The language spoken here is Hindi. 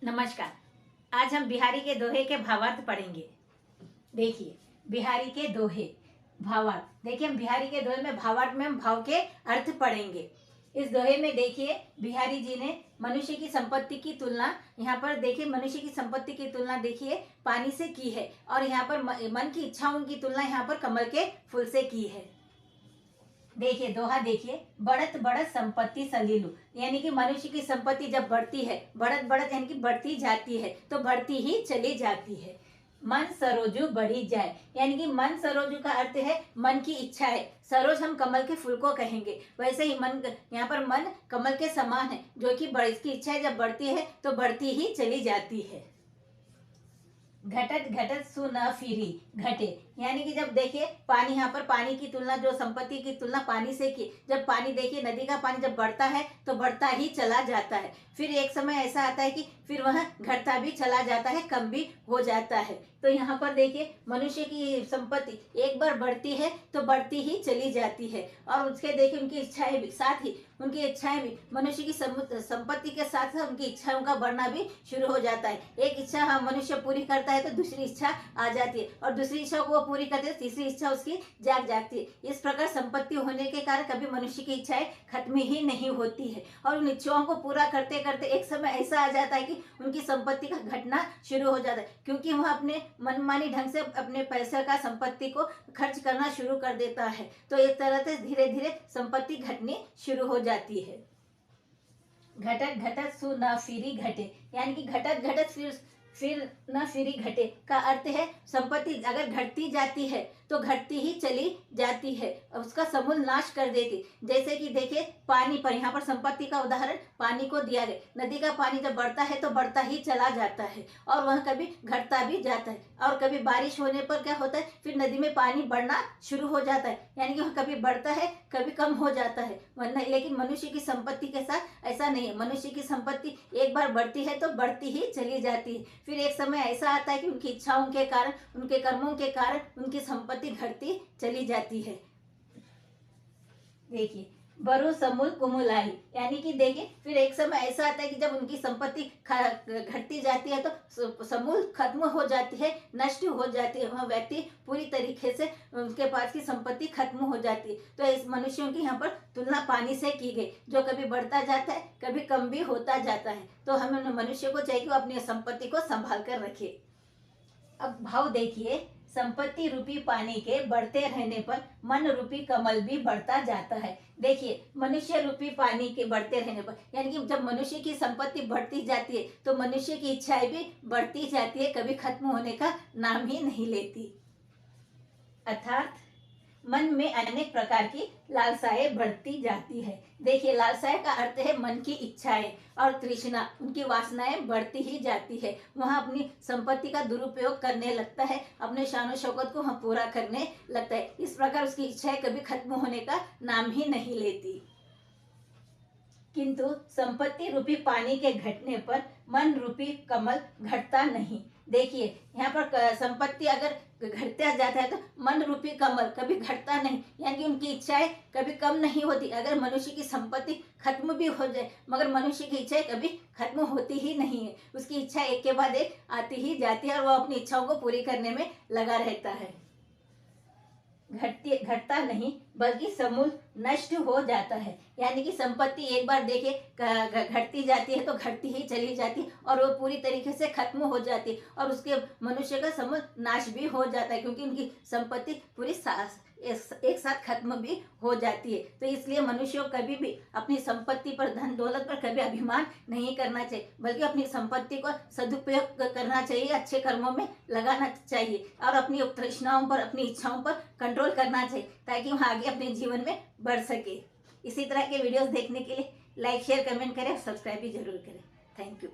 नमस्कार। आज हम बिहारी के दोहे के भावार्थ पढ़ेंगे। देखिए, बिहारी के दोहे भावार्थ। देखिए, हम बिहारी के दोहे में भावार्थ में हम भाव के अर्थ पढ़ेंगे। इस दोहे में देखिए, बिहारी जी ने मनुष्य की संपत्ति की तुलना, यहाँ पर देखिए मनुष्य की संपत्ति की तुलना देखिए पानी से की है, और यहाँ पर मन की इच्छाओं की तुलना यहाँ पर कमल के फूल से की है। देखिए दोहा, देखिए, बढ़त बढ़त संपत्ति सलीलू, यानी कि मनुष्य की संपत्ति जब बढ़ती है, बढ़त बढ़त यानी कि बढ़ती जाती है, तो बढ़ती ही चली जाती है। मन सरोजू बढ़ी जाए, यानी कि मन सरोजू का अर्थ है मन की इच्छा है। सरोज हम कमल के फूल को कहेंगे, वैसे ही मन, यहाँ पर मन कमल के समान है, जो कि इसकी इच्छा है जब बढ़ती है तो बढ़ती ही चली जाती है। घटत घटत सु न फिरी घटे, यानी कि जब देखिए पानी, यहाँ पर पानी की तुलना, जो संपत्ति की तुलना पानी से की। जब पानी, देखिए नदी का पानी जब बढ़ता है तो बढ़ता ही चला जाता है, फिर एक समय ऐसा आता है कि फिर वह घटता भी चला जाता है, कम भी हो जाता है। तो यहाँ पर देखिए मनुष्य की संपत्ति एक बार बढ़ती है तो बढ़ती ही चली जाती है, और उसके देखिए उनकी इच्छाएं भी, साथ ही उनकी इच्छाएं भी, मनुष्य की संपत्ति के साथ साथ उनकी इच्छाओं का बढ़ना भी शुरू हो जाता है। एक इच्छा मनुष्य पूरी करता है तो दूसरी इच्छा आ जाती है, और दूसरी इच्छा को वो पूरी करते हैं, तीसरी इच्छा उसकी जाग जाती है। इस प्रकार संपत्ति होने के कारण कभी मनुष्य की इच्छाएं खत्म ही नहीं होती है, और उन इच्छाओं को पूरा करते करते एक समय ऐसा आ जाता है कि उनकी संपत्ति का घटना शुरू हो जाता है, क्योंकि वह अपने मनमानी ढंग से अपने पैसे का संपत्ति को खर्च करना शुरू कर देता है। तो एक तरह से धीरे धीरे संपत्ति घटनी शुरू हो जाती है। घटत घटत सु न फिरी घटे, यानी कि घटत घटत फिर न फिरी घटे का अर्थ है संपत्ति अगर घटती जाती है तो घटती ही चली जाती है, उसका समूल नाश कर देती। जैसे कि देखिए पानी पर, यहाँ पर संपत्ति का उदाहरण पानी को दिया गया। नदी का पानी जब बढ़ता है तो बढ़ता ही चला जाता है, और वह कभी घटता भी जाता है, और कभी बारिश होने पर क्या होता है, फिर नदी में पानी बढ़ना शुरू हो जाता है, यानी कि वह कभी बढ़ता है कभी कम हो जाता है। लेकिन मनुष्य की संपत्ति के साथ ऐसा नहीं है। मनुष्य की संपत्ति एक बार बढ़ती है तो बढ़ती ही चली जाती है, फिर एक समय ऐसा आता है कि उनकी इच्छाओं के कारण, उनके कर्मों के कारण उनकी संपत्ति घटती चली जाती है। देखिए, बरु समूल कुमुल आई, यानी कि देखिए फिर एक समय ऐसा आता है कि जब उनकी संपत्ति घटती जाती है तो समूल खत्म हो जाती है, नष्ट हो जाती है, वह व्यक्ति पूरी तरीके से उनके पास की संपत्ति खत्म हो जाती है। तो इस मनुष्यों की यहाँ पर तुलना पानी से की गई, जो कभी बढ़ता जाता है कभी कम भी होता जाता है। तो हमें मनुष्य को चाहिए कि वो अपनी संपत्ति को संभाल कर रखे। अब भाव देखिए, संपत्ति रूपी पानी के बढ़ते रहने पर मन रूपी कमल भी बढ़ता जाता है। देखिए, मनुष्य रूपी पानी के बढ़ते रहने पर, यानी कि जब मनुष्य की संपत्ति बढ़ती जाती है तो मनुष्य की इच्छाएं भी बढ़ती जाती है, कभी खत्म होने का नाम ही नहीं लेती। अर्थात मन में अनेक प्रकार की लालसाएं बढ़ती जाती है। देखिए, लालसाएं का अर्थ है मन की इच्छाएं और तृष्णा, उनकी वासनाएं बढ़ती ही जाती है। वह अपनी संपत्ति का दुरुपयोग करने लगता है, अपने शान शौकत को पूरा करने लगता है। इस प्रकार उसकी इच्छाएं कभी खत्म होने का नाम ही नहीं लेती। किंतु संपत्ति रूपी पानी के घटने पर मन रूपी कमल घटता नहीं। देखिए, यहाँ पर संपत्ति अगर घटता जाता है तो मन रूपी कमल कभी घटता नहीं, यानी कि उनकी इच्छाएं कभी कम नहीं होती। अगर मनुष्य की संपत्ति खत्म भी हो जाए मगर मनुष्य की इच्छाएं कभी खत्म होती ही नहीं है, उसकी इच्छा एक के बाद एक आती ही जाती है, और वह अपनी इच्छाओं को पूरी करने में लगा रहता है। घटता नहीं बल्कि समूल नष्ट हो जाता है, यानी कि संपत्ति एक बार देखिए घटती जाती है तो घटती ही चली जाती है, और वो पूरी तरीके से खत्म हो जाती है, और उसके मनुष्य का समूल नाश भी हो जाता है, क्योंकि उनकी संपत्ति पूरी एक साथ खत्म भी हो जाती है। तो इसलिए मनुष्य को कभी भी अपनी संपत्ति पर, धन दौलत पर कभी अभिमान नहीं करना चाहिए, बल्कि अपनी संपत्ति को सदुपयोग करना चाहिए, अच्छे कर्मों में लगाना चाहिए, और अपनी तृष्णाओं पर, अपनी इच्छाओं पर कंट्रोल करना चाहिए, ताकि वह आगे अपने जीवन में बढ़ सके। इसी तरह के वीडियोस देखने के लिए लाइक शेयर कमेंट करें, सब्सक्राइब भी जरूर करें। Thank you.